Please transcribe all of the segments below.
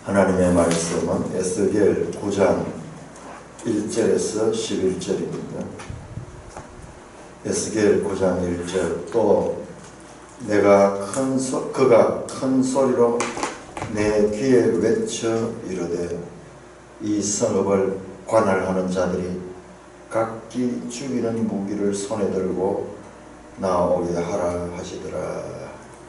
하나님의 말씀은 에스겔 9장 1절에서 11절입니다. 에스겔 9장 1절 또 그가 큰 소리로 내 귀에 외쳐 이르되 이 성읍을 관할하는 자들이 각기 죽이는 무기를 손에 들고 나오게 하라 하시더라.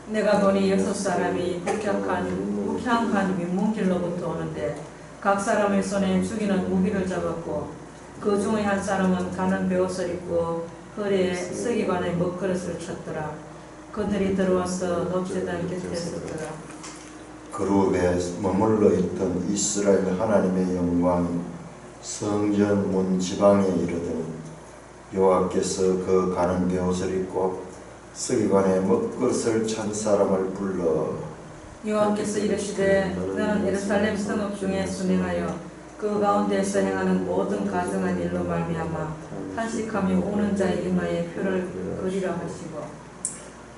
내가 보니 6사람이 북향한 민문길로부터 오는데 각 사람의 손에 죽이는 무기를 잡았고 그 중의 한 사람은 가는 베옷을 입고 허리에 서기관의 먹그릇을 쳤더라. 그들이 들어와서 높제단 곁에 섰더라. 그룹에 머물러 있던 이스라엘 하나님의 영광이 성전 문 지방에 이르더니 여호와께서 그 가는 베옷을 입고 서기관의 먹그릇을 찬 사람을 불러 여호와께서 이르시되 너는 예루살렘 성읍 중에 순행하여 그 가운데서 행하는 모든 가증한 일로 말미암아 탄식하며 우는 자의 이마에 표를 그리라 하시고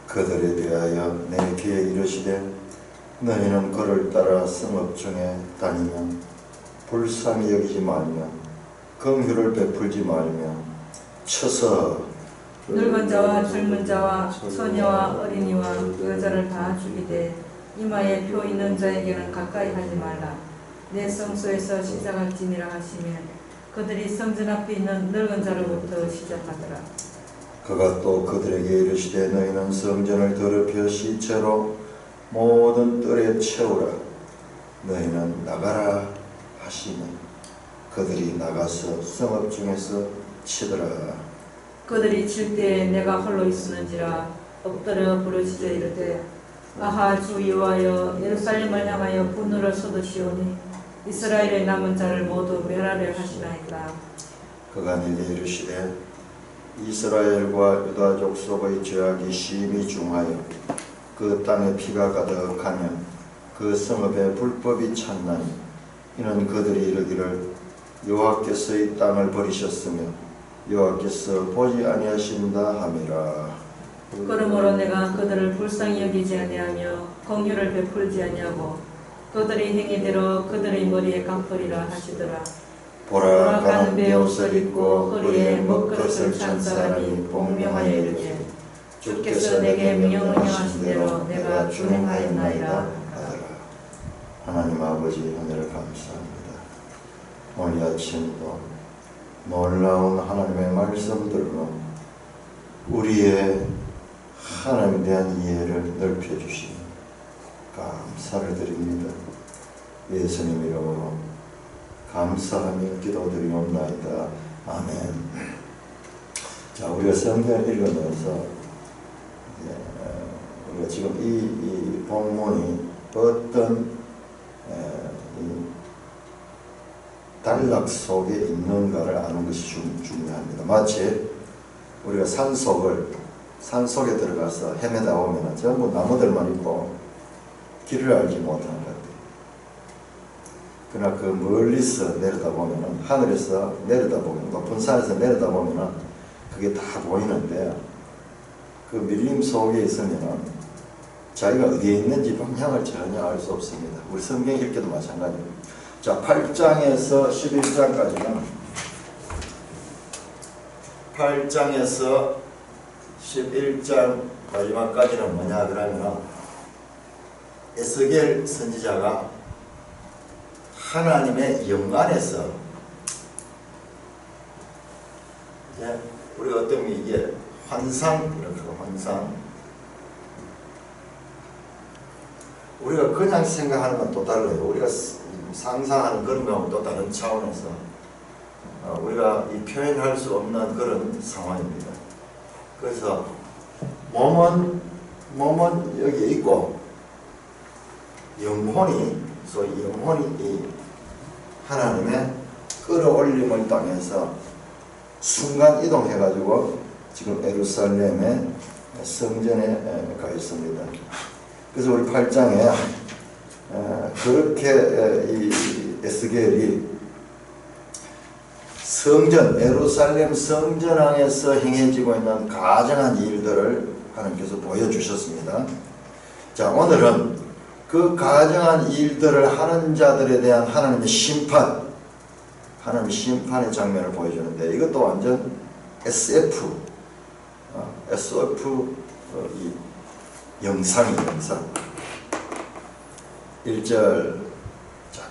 그들에 대하여 내 귀에 이르시되 너희는 그를 따라 성읍 중에 다니면 불쌍히 여기지 말며 긍휼을 베풀지 말며 쳐서 늙은 자와 젊은 자와 소녀와 어린이와 여자를 다 죽이되 이마에 표 있는 자에게는 가까이 하지 말라. 내 성소에서 시작할지니라 하시면 그들이 성전 앞에 있는 늙은 자로부터 시작하더라. 그가 또 그들에게 이르시되 너희는 성전을 더럽혀 시체로 모든 뜰에 채우라. 너희는 나가라 하시니 그들이 나가서 성읍 중에서 치더라. 그들이 칠 때에 내가 홀로 있었는지라 엎드려 부르짖어 이르되 아하 주 여호와여 예루살렘을 향하여 분노를 쏟으시오니 이스라엘의 남은 자를 모두 멸하려 하시나이까. 그가 내게 이르시되 이스라엘과 유다 족속의 죄악이 심히 중하여 그 땅에 피가 가득하며 그 성읍에 불법이 찼나니 이는 그들이 이르기를 여호와께서 이 땅을 버리셨으며 여호와께서 보지 아니하신다 함이라. 그러므로 내가 그들을 불쌍히 여기지 아니하며 긍휼을 베풀지 아니하고 그들의 행위대로 그들의 머리에 갚으리라 하시더라. 보라 가는 베옷을 입고 허리에 먹그릇을 찬 사람이 복명하여 이르되 주께서 내게 명령하신 대로 내가 준행하였나이다 하더라. 하나님 아버지 은혜를 감사합니다. 오늘 아침도 놀라운 하나님의 말씀들로 우리의 하나님에 대한 이해를 넓혀주시니 감사를 드립니다. 예수님 이름으로 감사하며 기도드리옵나이다. 아멘. 자, 우리가 성경을 읽으면서 우리가 지금 이 본문이 어떤 단락 속에 있는가를 아는 것이 중요합니다. 마치 우리가 산 속에 들어가서 헤매다 보면 전부 나무들만 있고 길을 알지 못하는 것 같아요. 그러나 그 멀리서 내려다보면 하늘에서 내려다보면 높은 산에서 내려다보면 그게 다 보이는데 그 밀림 속에 있으면 자기가 어디에 있는지 방향을 전혀 알 수 없습니다. 우리 성경 읽기도 마찬가지입니다. 자, 8장에서 11장까지는 8장에서 11장 마지막까지는 뭐냐 그러면 에스겔 선지자가 하나님의 영안에서 이제 우리가 어떤 이게 환상 이렇게 환상 우리가 그냥 생각하는 건 또 달라요. 우리가 상상하는 그런 거하고 또 다른 차원에서 우리가 이 표현할 수 없는 그런 상황입니다. 그래서 몸은 여기 있고 영혼이 이 하나님의 끌어올림을 당해서 순간 이동해가지고 지금 예루살렘의 성전에 가 있습니다. 그래서 우리 8장에 그렇게 이 에스겔이 성전, 예루살렘 성전항에서 행해지고 있는 가증한 일들을 하나님께서 보여주셨습니다. 자, 오늘은 그 가정한 일들을 하는 자들에 대한 하나님의 심판, 하나님의 심판의 장면을 보여주는데 이것도 완전 SF, 이 영상이에요. 영상. 1절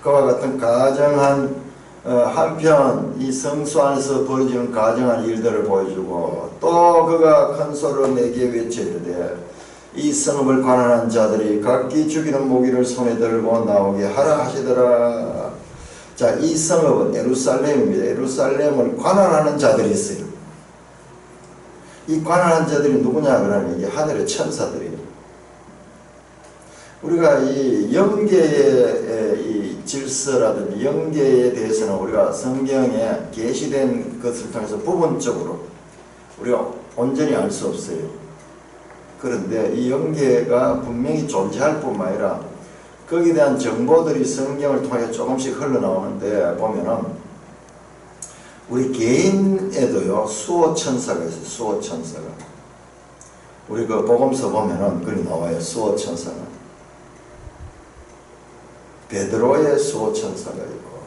그와 같은 가정한 한편 이 성수 안에서 벌어지는 가정한 일들을 보여주고 또 그가 큰 소리로 내게 외치되 이 성읍을 관할한 자들이 각기 죽이는 무기를 손에 들고 나오게 하라 하시더라. 자, 이 성읍은 예루살렘입니다. 예루살렘을 관할하는 자들이 있어요. 이 관할한 자들이 누구냐 그러면 이게 하늘의 천사들이에요. 우리가 이 영계의 이 질서라든지 영계에 대해서는 우리가 성경에 계시된 것을 통해서 부분적으로 우리가 온전히 알 수 없어요. 그런데 이 영계가 분명히 존재할 뿐만 아니라 거기에 대한 정보들이 성경을 통해 조금씩 흘러나오는데 보면은 우리 개인에도요 수호 천사가 있어요. 수호 천사가. 우리 그 복음서 보면은 그리 나와요. 수호 천사가. 베드로의 수호천사가 있고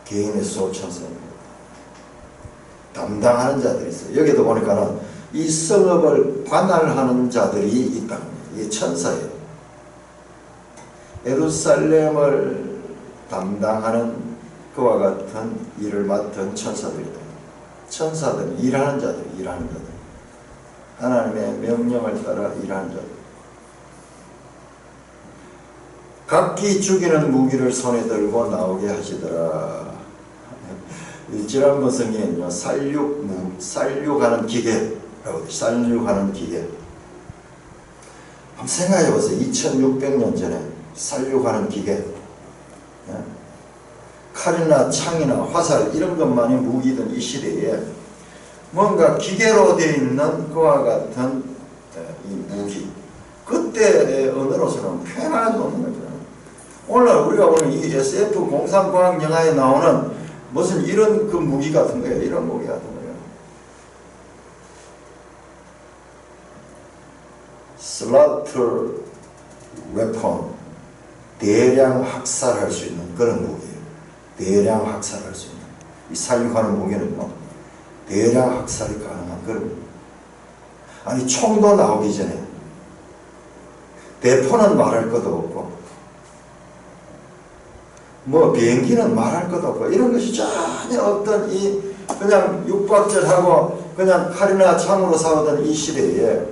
개인의 수호천사입니다. 담당하는 자들이 있어요. 여기도 보니까는 이 성읍을 관할하는 자들이 있다. 이게 천사예요. 예루살렘을 담당하는 그와 같은 일을 맡은 천사들이다. 천사들은 일하는 자들, 일하는 자들. 하나님의 명령을 따라 일하는 자들. 각기 죽이는 무기를 손에 들고 나오게 하시더라. 지난번 성경에는요, 살육하는 기계라고 살육하는 기계. 한번 생각해 보세요. 2600년 전에 살육하는 기계. 칼이나 창이나 화살 이런 것만이 무기든 이 시대에 뭔가 기계로 되어 있는 그와 같은 이 무기. 그때 언어로서는 표현할 수 없는 거죠. 오늘 우리가 보는 이 SF 공상과학 영화에 나오는 무슨 이런 그 무기 같은 거예요. 이런 무기 같은 거예요. Slaughter weapon. 대량 학살할 수 있는 그런 무기예요. 대량 학살할 수 있는. 이 살육하는 무기는요. 대량 학살이 가능한 그런 무기. 아니 총도 나오기 전에 대포는 말할 것도 없고 뭐 비행기는 말할 것도 없고 이런 것이 전혀 없던 이 그냥 육박절하고 그냥 칼이나 창으로 싸우던 이 시대에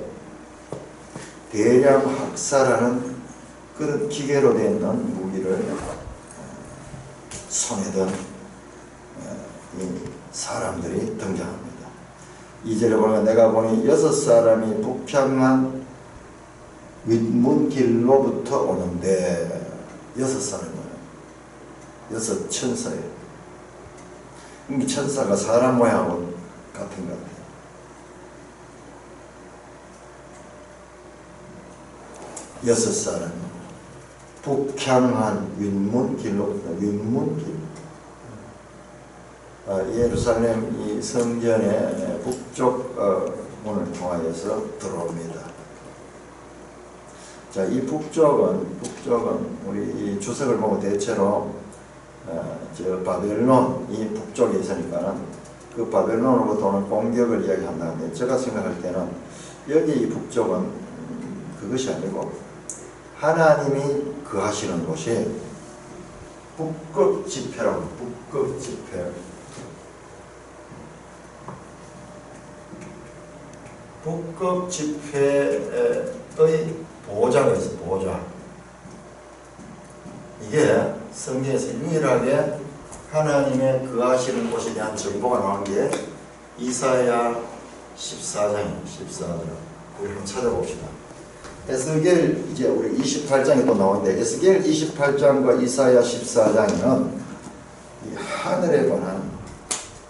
대량 학살하는 그런 기계로 된 있는 무기를 손에 든 이 사람들이 등장합니다. 2절에 보면 내가 보니 6사람이 북향한 윗문길로부터 오는데 6사람이에요. 6 천사예요. 이 천사가 사람 모양하고 같은 것 같아요. 여섯 사람 북향한 윗문길로부터 윗문길. 예루살렘 이 성전의 북쪽 문을 통하여서 들어옵니다. 자, 이 북쪽은 우리 이 주석을 보면 대체로 저 바벨론 이 북쪽에 있으니까는 그 바벨론으로부터 오는 공격을 이야기한다는데 제가 생각할 때는 여기 이 북쪽은 그것이 아니고 하나님이 거하시는 곳이 북극 지폐라고. 북극 지폐. 북극 지폐의 보좌가 있어요. 보좌. 이게 성경에서 유일하게 하나님의 거하시는 곳에 대한 정보가 나온 게 이사야 14장이에요. 14장. 우리 한번 찾아봅시다. 에스겔 이제 우리 28장에 또 나오는데 에스겔 28장과 이사야 14장에는 이 하늘에 관한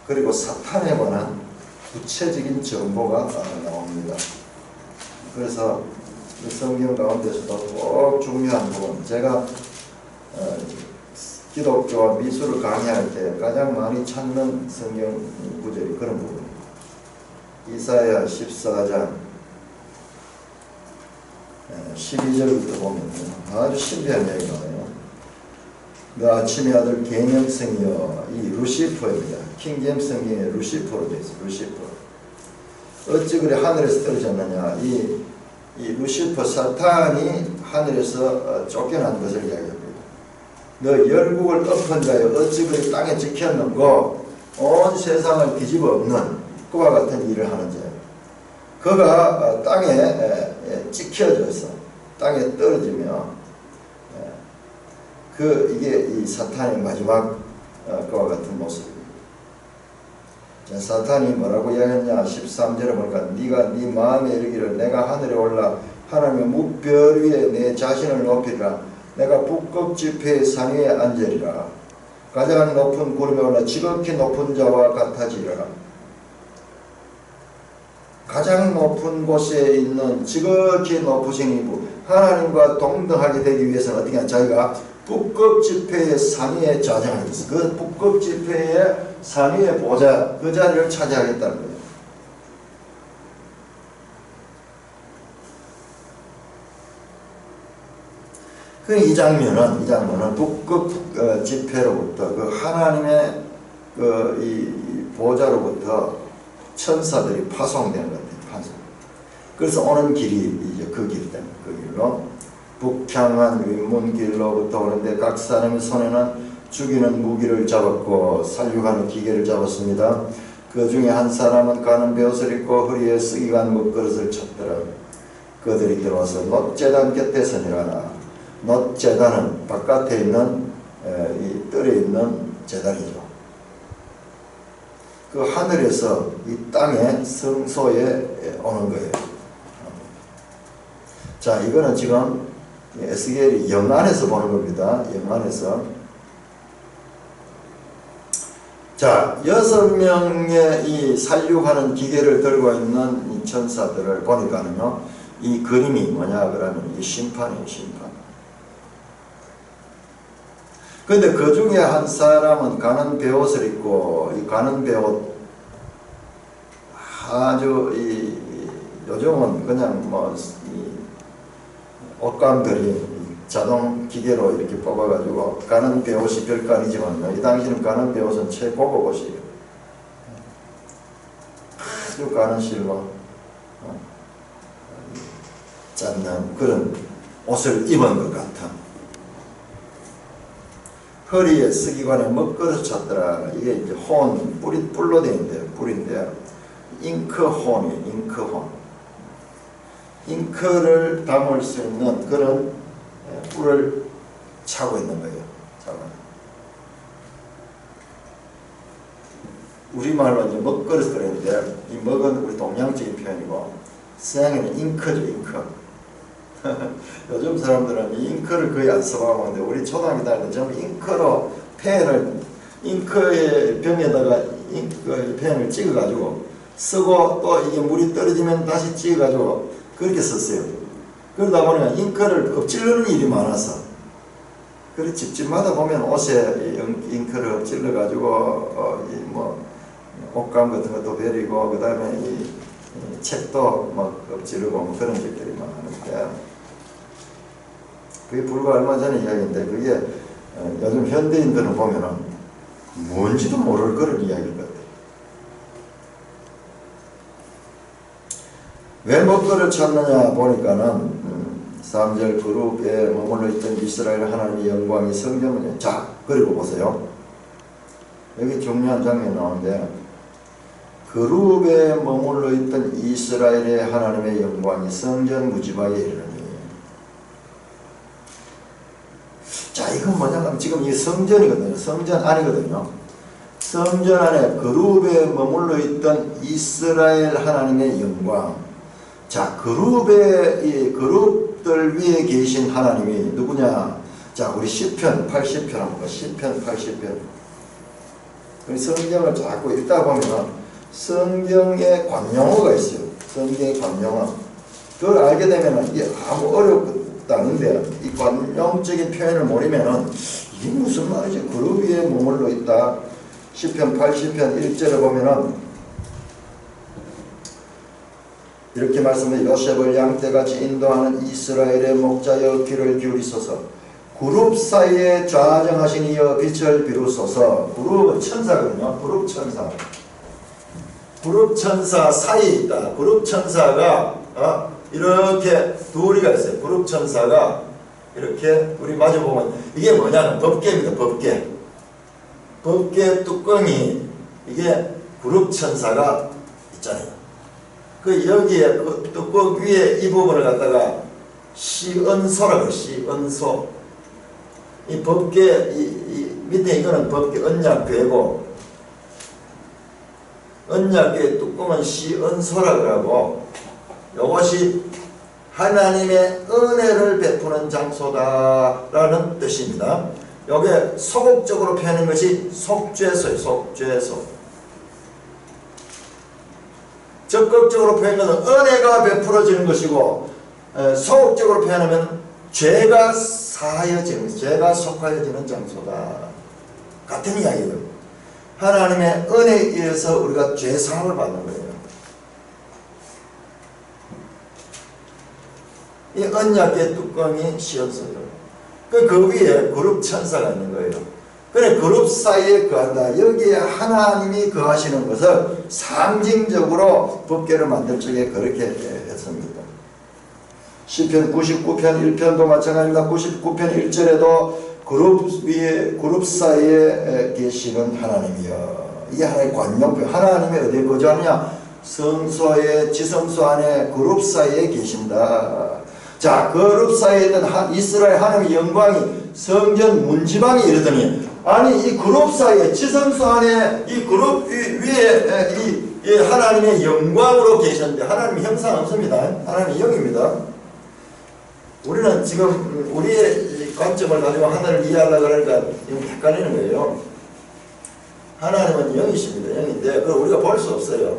그리고 사탄에 관한 구체적인 정보가 나옵니다. 그래서 그 성경 가운데서도 꼭 중요한 부분, 제가 기독교와 미술을 강의할 때 가장 많이 찾는 성경 구절이 그런 부분입니다. 이사야 14장 12절부터 보면 아주 신비한 이야기가 나와요. 그 아침의 아들 계명성이여, 이 루시퍼입니다. 킹제임스 성경에 루시퍼로 되어 있어요. 루시퍼. 어찌 그래 하늘에서 떨어졌느냐. 이 루시퍼 사탄이 하늘에서 쫓겨난 것을 이야기합니다. 너 열국을 엎은 자여 어찌 그래 땅에 찍혔는고, 온 세상을 뒤집어 엎는 그와 같은 일을 하는 자예요. 그가 땅에 찍혀져서 땅에 떨어지며 이게 이 사탄의 마지막 그와 같은 모습입니다. 자, 사탄이 뭐라고 이야기했냐? 13절에 보니까 네가 네 마음에 이르기를 내가 하늘에 올라 하나님의 묵별 위에 내 자신을 높이리라. 내가 북극 지폐의 산 위에 앉으리라. 가장 높은 구름에 올라 지극히 높은 자와 같아지리라. 가장 높은 곳에 있는 지극히 높으신 이부 하나님과 동등하게 되기 위해서는 어떻게 하냐? 자기가 북극 지폐의 산 위에 좌정하겠어. 그 북극 지폐의 산 위에 보좌, 그 자리를 차지하겠다는 거예요. 이 장면은 북극 지폐로부터 그 하나님의 이 보좌로부터 천사들이 파송되는 것 같아요. 파송. 그래서 오는 길이 이제 그 길 때문에 그 길로 북향한 윗문길로부터 오는데 각 사람의 손에는 죽이는 무기를 잡았고 살육하는 기계를 잡았습니다. 그 중에 한 사람은 가는 베옷을 입고 허리에 쓰기간 먹그릇을 쳤더라. 그들이 들어와서 놋제단 곁에 서니라나. 놋제단은 바깥에 있는 이 뜰에 있는 제단이죠. 그 하늘에서 이 땅의 성소에 오는 거예요. 자, 이거는 지금 에스겔이 영안에서 보는 겁니다. 영안에서. 자, 6명의 이 살육하는 기계를 들고 있는 이 천사들을 보니까는요, 이 그림이 뭐냐 그러면 이 심판이에요, 심판. 근데 그 중에 한 사람은 가는 베옷을 입고, 이 가는 베옷, 아주 요즘은 그냥 옷감들이 자동 기계로 이렇게 뽑아가지고 가는 베옷이 별거 아니지만 이 당시는 가는 베옷은 최고급 옷이에요. 아주 가는 실로 잡는 그런 옷을 입은 것 같은. 허리에 쓰기관에 먹그릇 쳤더라. 이게 이제 뿔로 되어 있는데, 뿔인데, 잉크혼이에요, 잉크혼. 잉크를 담을 수 있는 그런 뿔을 차고 있는 거예요. 우리말로 이제 먹그릇 그랬는데, 이 먹은 우리 동양적인 표현이고, 서양에는 잉크죠, 잉크. 요즘 사람들은 이 잉크를 거의 안 써먹는데 우리 초등학교 다닐 때 전부 잉크로 잉크의 병에다가 펜을 찍어가지고 쓰고 또 이게 물이 떨어지면 다시 찍어가지고 그렇게 썼어요. 그러다 보니까 잉크를 엎질르는 일이 많아서 그래 집집마다 보면 옷에 잉크를 엎질러가지고 옷감 같은 것도 베리고 그 다음에 이 책도 막 엎지르고 그런 적들이 많은데 그게 불과 얼마 전의 이야기인데 그게 요즘 현대인들은 보면은 뭔지도 모를 그런 이야기일 것 같아요. 왜 먹거를 찾느냐 보니까는 3절 그룹에 머물러 있던 이스라엘 하나님의 영광이 성경에 자 그리고 보세요. 여기 중요한 장면이 나오는데 그룹에 머물러 있던 이스라엘의 하나님의 영광이 성전 무지바에 이르니. 자, 이건 뭐냐면 지금 이 성전이거든요. 성전 안이거든요. 성전 안에 그룹에 머물러 있던 이스라엘 하나님의 영광. 자, 이 그룹들 위에 계신 하나님이 누구냐? 자, 우리 시편 80편 한번 봐. 시편 80편. 우리 성경을 자꾸 읽다 보면 성경에 관용어가 있어요. 성경의 관용어. 그걸 알게 되면 이게 아무 어렵지 않은데 이 관용적인 표현을 모르면 이게 무슨 말이지? 그룹 위에 머물러 있다. 시편 80편 1절에 보면은 이렇게 말씀해 요셉을 양떼같이 인도하는 이스라엘의 목자여 귀를 기울이소서. 그룹 사이에 좌정하신 이여 빛을 비루소서. 그룹은 천사거든요. 그룹 천사. 그룹 천사 사이에 있다. 그룹 천사가 이렇게 둘이가 있어요. 그룹 천사가 이렇게 우리 마주보면 이게 뭐냐면 법궤입니다. 법궤. 법궤 뚜껑이 이게 그룹 천사가 있잖아요. 그 여기에 그 뚜껑 위에 이 부분을 갖다가 시은소라고 시은소. 이 법궤 이 밑에 이거는 법궤 언약궤고 언약궤 뚜껑은 시은소라고 하고 이것이 하나님의 은혜를 베푸는 장소다라는 뜻입니다. 여기에 소극적으로 표현한 것이 속죄소예요. 속죄소. 적극적으로 표현한 것은 은혜가 베풀어지는 것이고 소극적으로 표현하면 죄가 사하여지는, 죄가 속하여지는 장소다. 같은 이야기예요. 하나님의 은혜에 의해서 우리가 죄사함을 받는 거예요. 이 언약의 뚜껑이 시온소죠. 그 위에 그룹 천사가 있는 거예요. 그래 그룹 사이에 거한다. 여기에 하나님이 거하시는 것을 상징적으로 법궤를 만들 적에 그렇게 했습니다. 시편 99편 1편도 마찬가지입니다. 99편 1절에도 그룹 위에 그룹 사이에 계시는 하나님이여. 이게 하나의 관용표. 하나님이 어디에 거주하느냐? 성소의 지성소 안에 그룹 사이에 계신다. 자, 그룹 사이에 있던 이스라엘 하나님의 영광이 성전 문지방에 이르더니 아니 이 그룹 사이에 지성소 안에 이 그룹 위에 이 하나님의 영광으로 계셨는데 하나님 형상 없습니다. 하나님의 영입니다. 우리는 지금 우리의 관점을 가지고 하나님을 이해하려고 그러니까 헷갈리는 거예요. 하나님은 영이십니다. 영인데 그걸 우리가 볼 수 없어요.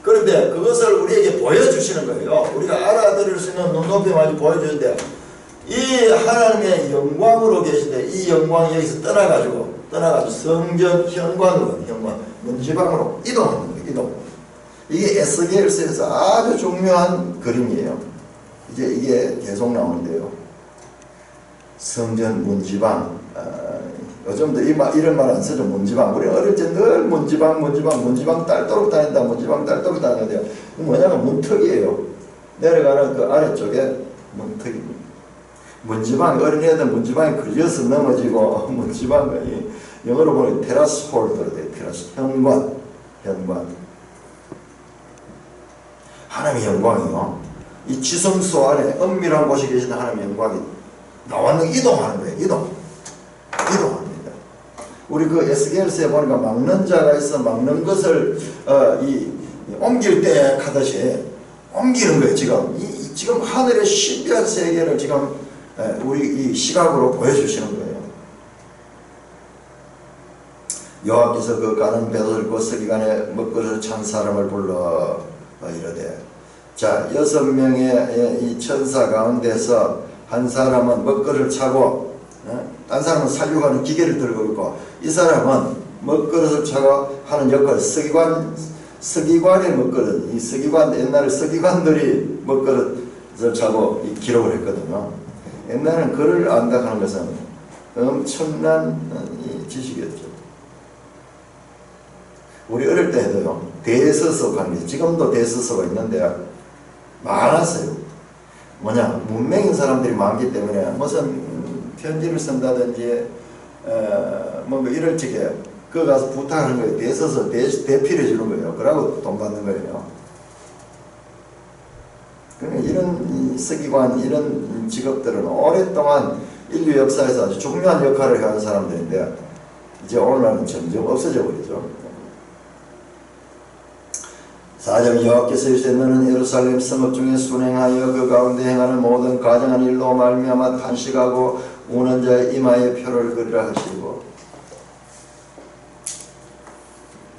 그런데 그것을 우리에게 보여주시는 거예요. 우리가 알아들을 수 있는 눈높이 마저 보여주는데 이 하나님의 영광으로 계신데 이 영광이 여기서 떠나가지고 성전 현관으로 문지방으로 이동하는 거예요. 이동. 이게 에스겔서에서 아주 중요한 그림이에요. 이제 이게 계속 나오는데요. 성전 문지방. 요즘도 이런 말 안 쓰죠. 문지방. 우리 어릴 때 늘 문지방 딸도록 다닌다. 문지방 딸도록 다니는데요. 뭐냐면 문턱이에요. 내려가는 그 아래쪽에 문턱입니다. 문지방, 어린애들 문지방에 걸려서 넘어지고, 문지방이 영어로 보면 테라스 홀더로 돼요. 테라스, 현관. 하나님의 영광이요. 이 지성소 안에 은밀한 곳에 계신 하나님의 영광이 나왔는 이동하는 거예요. 이동합니다. 우리 그 에스겔서에 보니까 막는 자가 있어 막는 것을 옮길 때 하듯이 옮기는 거예요. 지금 하늘의 신비한 세계를 지금 우리 이 시각으로 보여주시는 거예요. 여호와께서 그 가는 배를 그 서기관에 먹거리를 찬 사람을 불러 이르되 자 6명의 이 천사 가운데서 한 사람은 먹거리를 차고 딴 사람은 살려가는 기계를 들고 있고 이 사람은 먹그릇을 차고 하는 역할 서기관의 먹그릇 이 서기관 옛날에 서기관들이 먹그릇을 차고 이 기록을 했거든요. 옛날에는 글을 안다 하는 것은 엄청난 지식이었죠. 우리 어릴 때 해도요 대서서 관계 지금도 대서서가 있는데 많았어요. 뭐냐 문맹인 사람들이 많기 때문에 무슨 편지를 쓴다든지 뭔가 이럴 적에 그거 가서 부탁하는 거예요. 대서서 대필해 주는 거예요. 그러고 돈 받는 거예요. 그러니까 이런 서기관 이런 직업들은 오랫동안 인류 역사에서 아주 중요한 역할을 해온 사람들인데 이제 오늘날은 점점 없어져 버리죠. 4절 여호와께서 이르시되 너는 예루살렘 성읍 중에 순행하여 그 가운데 행하는 모든 가정한 일로 말미암아 탄식하고 우는 자의 이마에 표를 그리라 하시고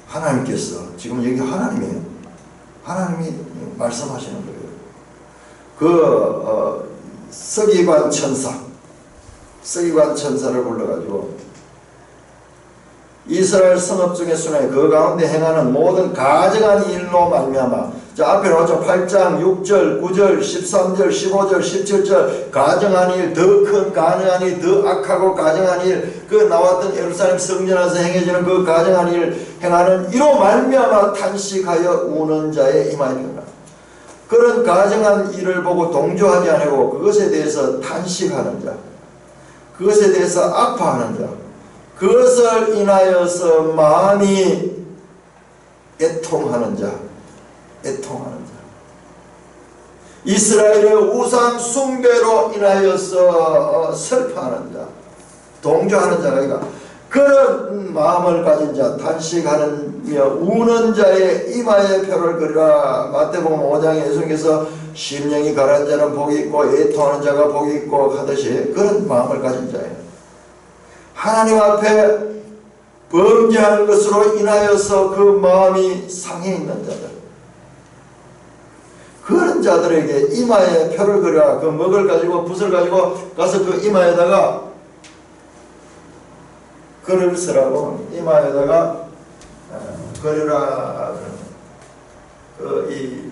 하나님께서 지금 여기 하나님이에요. 하나님이 말씀하시는 거예요. 그 서기관 천사를 불러가지고 이스라엘 성읍 중에 순회 그 가운데 행하는 모든 가증한 일로 말미암아. 자, 앞에 나오죠. 8장 6절 9절 13절 15절 17절 가증한 일, 더 큰 가증한 일, 더 악하고 가증한 일, 그 나왔던 예루살렘 성전 안에서 행해지는 그 가증한 일 행하는 이로 말미암아 탄식하여 우는 자의 이마에 변화. 그런 가증한 일을 보고 동조하지 아니하고 그것에 대해서 탄식하는 자, 그것에 대해서 아파하는 자, 그것을 인하여서 마음이 애통하는 자, 애통하는 자, 이스라엘의 우상 숭배로 인하여서 슬퍼하는 자, 동조하는 자가 있다. 그런 마음을 가진 자, 탄식하며 우는 자의 이마에 표를 그리라. 마태복음 5장에 예수님께서 심령이 가라앉은 자는 복이 있고 애통하는 자가 복이 있고 하듯이 그런 마음을 가진 자예요. 하나님 앞에 범죄하는 것으로 인하여서 그 마음이 상해 있는 자들, 그런 자들에게 이마에 표를 그려 그 먹을 가지고 붓을 가지고 가서 그 이마에다가 글을 쓰라고 이마에다가 그려라. 이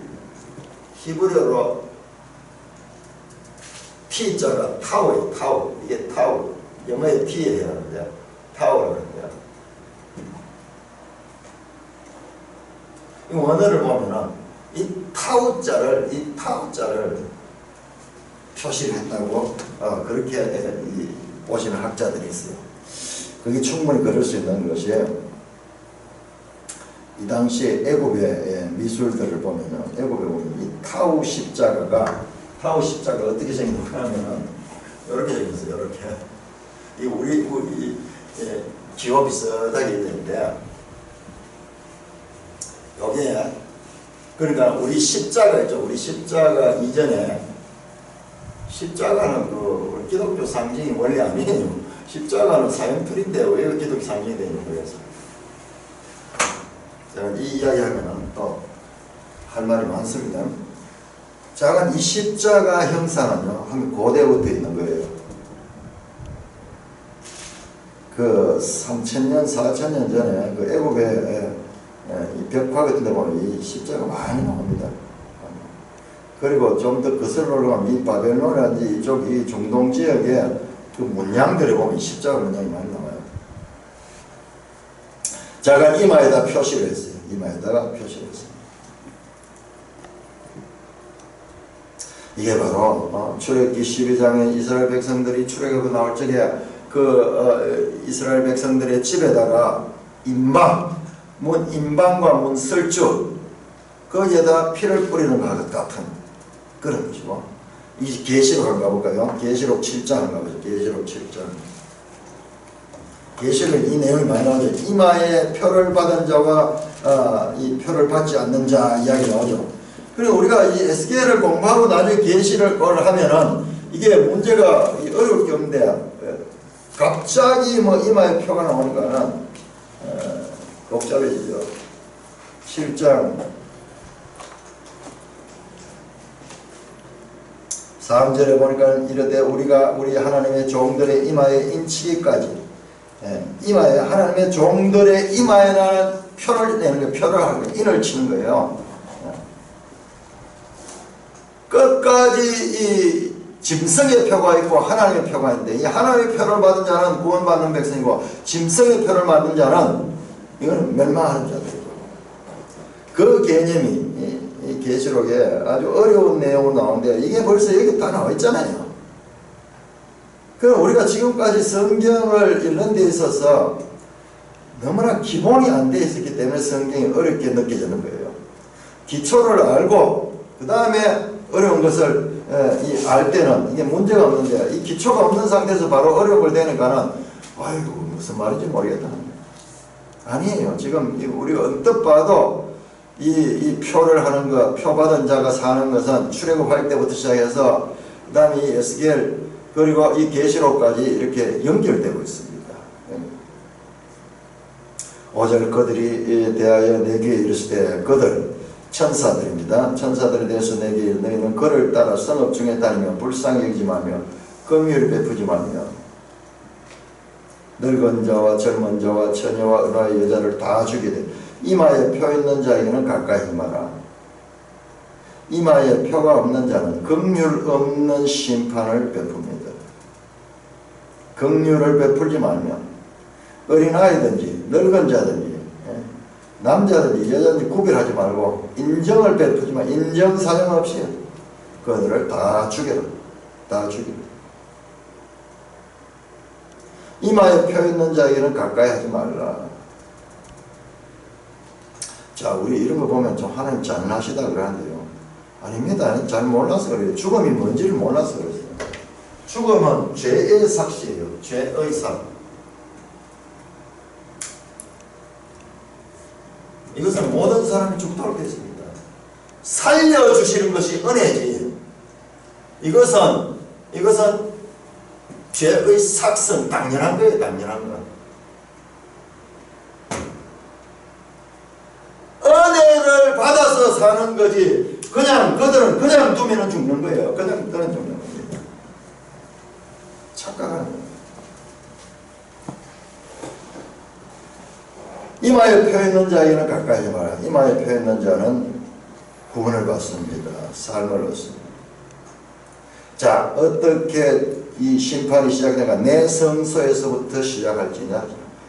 히브리어로 T자가 타우예요. 타우. 이게 타우. 영어에 T에 해라는데 타우라고 하는데요. 이 원어를 보면은 이 타우자를 표시를 했다고 그렇게 보시는 학자들이 있어요. 그게 충분히 그럴 수 있는 것이 이 당시 애굽의 미술들을 보면은 애굽에 보면 이 타우 십자가가 어떻게 생겼냐 하면은 이렇게 생겼어요. 이렇게 이 우리 기호 비슷하게 있는데 여기에 그러니까 우리 십자가 있죠. 우리 십자가 이전에 십자가는 그 기독교 상징이 원래 아니에요. 십자가는 사형틀인데 왜 기독교 상징이 되는 거예요? 제가 이 이야기하면은 또 할 말이 많습니다. 작은 이 십자가 형상은요, 한 고대부터 있는 거예요. 그 3000년, 4000년 전에 그 애굽의 이 벽화 같은 데 보면 이 십자가 많이 나옵니다. 그리고 좀 더 거슬러 올라가면 이 바벨론이라든지 이쪽 이 중동 지역에 그 문양들에 보면 십자가 문양이 많이 나와요. 자가 이마에다 표시를 했어요. 이마에다가 표시를 했어요. 이게 바로 출애굽기 12장에 이스라엘 백성들이 출애굽에 나올 적에 이스라엘 백성들의 집에다가 인방과 문설주 거기에다 피를 뿌리는 것 같은 그런 것이고, 이 계시록 한번 가볼까요? 계시록 7장 한번 가보죠. 계시록 7장. 계시록에 이 내용이 많이 나오죠. 이마에 표를 받은 자와 이 표를 받지 않는 자 이야기 나오죠. 그리고 우리가 이 에스겔을 공부하고 나중에 계시를 하면은 이게 문제가 어려울 게 없는데 갑자기 이마에 표가 나오니까는 복잡해지죠. 7장 3절에 보니까 이르되 우리 하나님의 종들의 이마에 인치기까지, 이마에 하나님의 종들의 이마에 나는 표를 내는 거예요. 표를 하는 거예요. 인을 치는 거예요. 끝까지 이 짐승의 표가 있고 하나님의 표가 있는데, 이 하나님의 표를 받은 자는 구원받는 백성이고 짐승의 표를 받은 자는 이거는 멸망하는 자들이고, 그 개념이 이 계시록에 아주 어려운 내용으로 나오는데 이게 벌써 여기 다 나와 있잖아요. 그럼 우리가 지금까지 성경을 읽는 데 있어서 너무나 기본이 안 돼 있었기 때문에 성경이 어렵게 느껴지는 거예요. 기초를 알고 그 다음에 어려운 것을 알 때는 이게 문제가 없는데, 이 기초가 없는 상태에서 바로 어려운 걸 되니까는 아이고 무슨 말인지 모르겠다. 아니에요. 지금 우리가 언뜻 봐도 이 표를 하는 것, 표 받은 자가 사는 것은 출애굽할 때부터 시작해서 그 다음에 이 에스겔 그리고 이 계시록까지 이렇게 연결되고 있습니다. 5절 그들이 대하여 내게 이르시되, 그들 천사들입니다. 천사들에 대해서 내게 너희는 그를 따라 성읍 중에 다니며 불쌍히 여기지 말며 긍휼히 베푸지 말며 늙은 자와 젊은 자와 처녀와 은화의 여자를 다 죽이되 이마에 표 있는 자에게는 가까이 마라. 이마에 표가 없는 자는 긍휼 없는 심판을 베풉니다. 긍휼을 베풀지 말면 어린아이든지 늙은 자든지 남자든지 여자든지 구별하지 말고 인정을 베푸지만 인정 사정 없이 그들을 다 죽여라. 다 죽여라. 이마에 표 있는 자에게는 가까이 하지 말라. 자, 우리 이런 거 보면 좀 하나님 잔인하시다 그러는데요. 아닙니다. 잘 몰라서 그래요. 죽음이 뭔지를 몰라서 그랬어요. 죽음은 죄의 삭시예요. 죄의 삭. 이것은 모든 사람이 죽도록 했습니다. 살려주시는 것이 은혜지. 이것은 죄의 삭은 당연한 거예요. 당연한 거. 은혜를 받아서 사는 거지. 그냥 그들은 그냥 두면 죽는 거예요. 그냥 죽는 겁니다. 착각하는 거예요. 이마에 표 있는 자에게는 가까이 하지 마라. 이마에 표 있는 자는 구원을 받습니다. 삶을 얻습니다. 자, 어떻게 이 심판이 시작되는가? 내 성소에서부터 시작할지냐?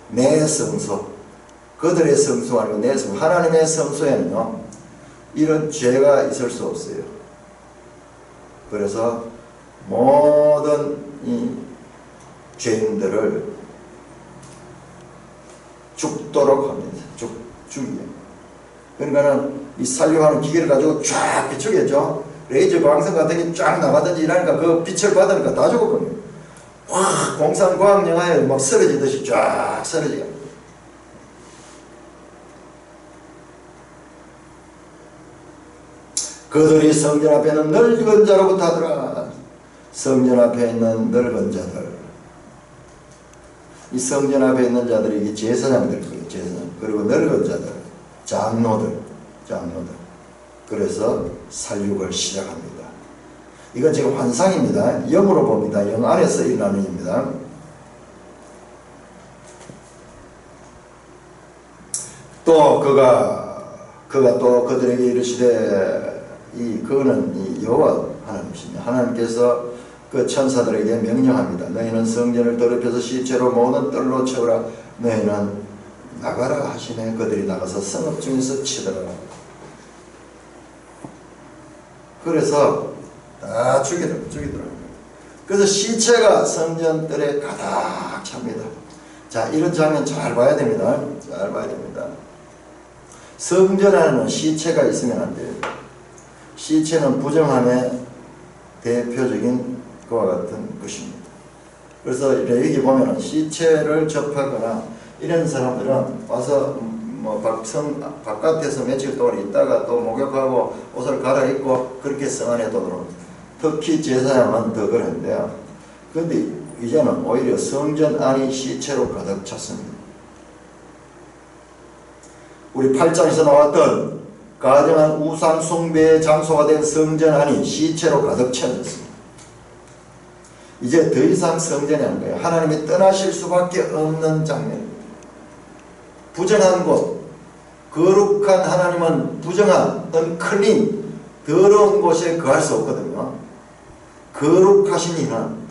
내 성소. 그들의 성소가 아니고 내 성소. 하나님의 성소에는요, 이런 죄가 있을 수 없어요. 그래서 모든 이 죄인들을 죽도록 합니다. 죽이요. 그러니까는 이 살려하는 기계를 가지고 쫙 비추겠죠. 레이저 광선 같은 게 쫙 나가든지 이러니까 그 빛을 받으니까 다 죽었거든요. 확 공상과학 영화에 막 쓰러지듯이 쫙 쓰러지게. 그들이 성전 앞에 있는 늙은 자로부터 하더라. 성전 앞에 있는 늙은 자들. 이 성전 앞에 있는 자들이 이게 제사장들 거예요. 제사장. 그리고 늙은 자들, 장로들. 그래서 살육을 시작합니다. 이건 지금 환상입니다. 영으로 봅니다. 영 안에서 일어나는 일입니다. 또 그가 또 그들에게 이르시되 그는 이 여호와 하나님이십니다. 하나님께서 그 천사들에게 명령합니다. 너희는 성전을 더럽혀서 시체로 모든 뜰로 채우라. 너희는 나가라 하시네. 그들이 나가서 성읍 중에서 치더라. 그래서 다 죽이더라고요. 그래서 시체가 성전 뜰에 가득 찹니다. 자, 이런 장면 잘 봐야 됩니다. 잘 봐야 됩니다. 성전 안에는 시체가 있으면 안 돼요. 시체는 부정함의 대표적인 그와 같은 것입니다. 그래서 여기 보면은 시체를 접하거나 이런 사람들은 와서 바깥에서 며칠 동안 있다가 또 목욕하고 옷을 갈아입고 그렇게 성 안에 또 들어옵니다. 특히 제사장은 더 그런데요. 그런데 이제는 오히려 성전 안이 시체로 가득 찼습니다. 우리 8장에서 나왔던 가정한 우상 숭배의 장소가 된 성전 안이 시체로 가득 채워졌습니다. 이제 더 이상 성전이 아닌 거예요. 하나님이 떠나실 수밖에 없는 장면입니다. 부정한 곳, 거룩한 하나님은 부정한, unclean, 더러운 곳에 거할 수 없거든요. 거룩하신 이는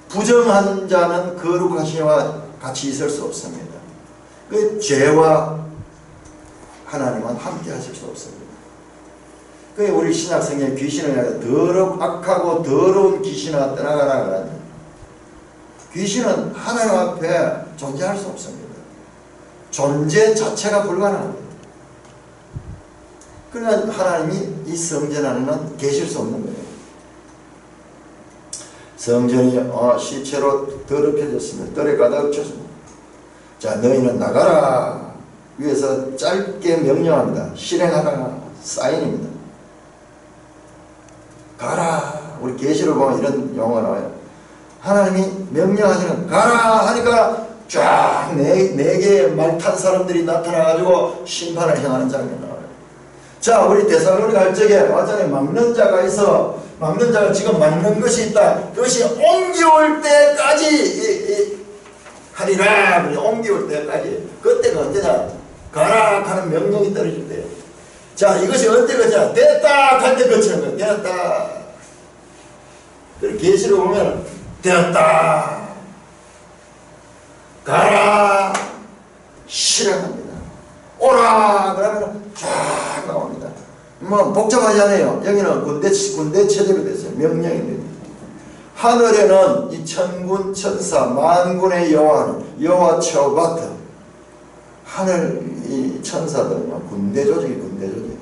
부정한 자는 거룩하신 이와 같이 있을 수 없습니다. 그 죄와 하나님은 함께 하실 수 없습니다. 그 우리 신약성경에 귀신을 악하고 더러운 귀신아 떠나가라 그러는데 귀신은 하나님 앞에 존재할 수 없습니다. 존재 자체가 불가능합니다. 그러나 하나님이 이 성전 안에는 계실 수 없는 거예요. 성전이 시체로 더럽혀졌습니다. 뜰에 가득 찼습니다. 자, 너희는 나가라. 위에서 짧게 명령합니다. 실행하라. 사인입니다. 가라. 우리 계시를 보면 이런 용어가 나와요. 하나님이 명령하시는 가라 하니까 쫙 네 개의 말 탄 사람들이 나타나가지고 심판을 행하는 장면이 나와요. 자, 우리 데살로니가 할 적에 완전히 막는 자가 있어. 막는 자가 지금 막는 것이 있다. 그것이 옮겨올 때까지 하리라 옮겨올 때까지, 그때가 언제냐? 가라 하는 명령이 떨어질 때. 자, 이것이 언제 그냐? 됐다 할 때 그치는 거야. 됐다. 그리고 계시록 보면 되었다, 가라, 실행합니다. 오라 그러면 쫙 나옵니다. 뭐 복잡하지 않아요. 여기는 군대 체제로 됐어요. 명령입니다. 하늘에는 이 천군 천사 만군의 여호와 체오바트, 하늘 이 천사들은 군대 조직이 군대 조직.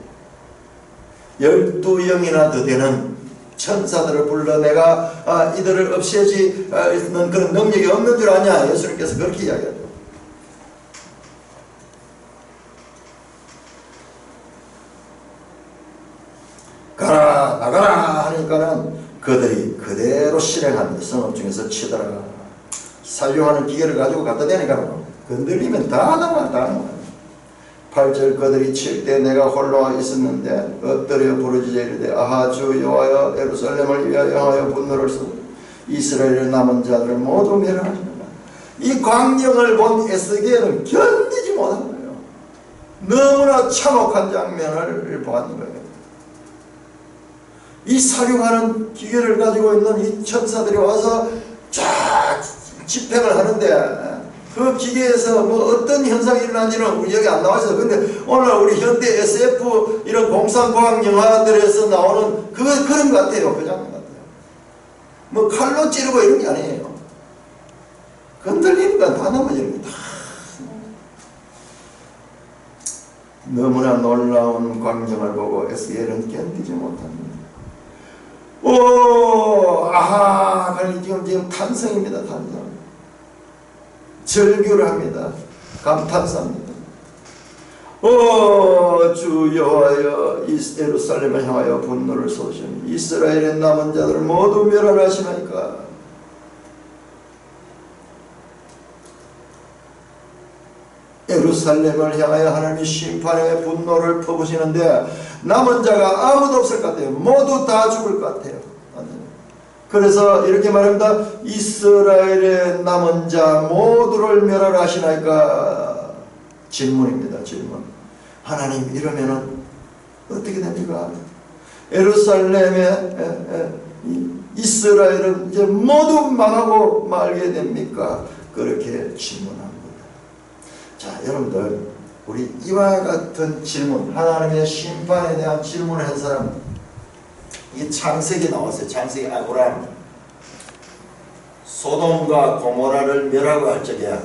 12영이나 더 되는 천사들을 불러 내가 이들을 없애지는 그런 능력이 없는 줄 아냐? 예수님께서 그렇게 이야기하죠. 가라 나가라 하니까는 그들이 그대로 실행합니다. 성읍 중에서 치더라. 살용하는 기계를 가지고 갖다 대니까 건들리면 다 나와. 8절 그들이 칠 때 내가 홀로 있었는데 엎드려 부르짖어 이르되 아하 주 여호와여 예루살렘을 위하여 하여 분노를 쏘 이스라엘의 남은 자들을 모두 멸하시느라. 이 광경을 본 에스겔은 견디지 못한 거예요. 너무나 참혹한 장면을 보았는 거예요. 이 사륙하는 기계를 가지고 있는 이 천사들이 와서 쫙 집행을 하는데 그 기계에서 뭐 어떤 현상이 일어나는지는 우리 여기 안 나와 있어요. 근데 오늘 우리 현대 SF 이런 공상과학 영화들에서 나오는 그런 것 같아요. 그 장면 같아요. 뭐 칼로 찌르고 이런 게 아니에요. 건들리니까 다 넘어지는 게 다. 너무나 놀라운 광경을 보고 에스겔은 견디지 못합니다. 오, 아하, 지금 탄성입니다. 탄성. 절규를 합니다. 감탄사입니다. 오, 주 여호와여 예루살렘을 향하여 분노를 쏘시니 이스라엘의 남은 자들을 모두 멸하시나이까. 예루살렘을 향하여 하나님이 심판의 분노를 퍼부시는데 남은 자가 아무도 없을 것 같아요. 모두 다 죽을 것 같아요. 그래서 이렇게 말합니다. 이스라엘의 남은 자 모두를 멸하라 하시나이까. 질문입니다. 질문. 하나님 이러면은 어떻게 됩니까? 예루살렘의 이스라엘은 이제 모두 망하고 말게 됩니까? 그렇게 질문합니다. 자, 여러분들 우리 이와 같은 질문, 하나님의 심판에 대한 질문을 한 사람, 이 창세기 나왔어요. 창세기 아브라함 소돔과 고모라를 멸하고 할 적에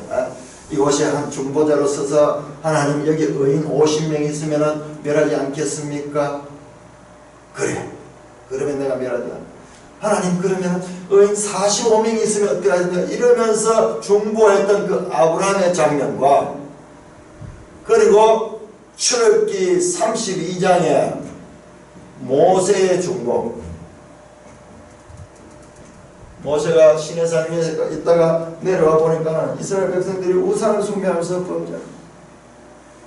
이곳에 한 중보자로 서서 하나님 여기 의인 50명 있으면 멸하지 않겠습니까? 그래, 그러면 내가 멸하자. 하나님 그러면 의인 45명이 있으면 어떻게 하십니까? 이러면서 중보했던 그 아브라함의 장면과 그리고 출애굽기 32장에 모세의 중보, 모세가 시내산 위에 있다가 내려와 보니까 이스라엘 백성들이 우상을 숭배하면서 범죄.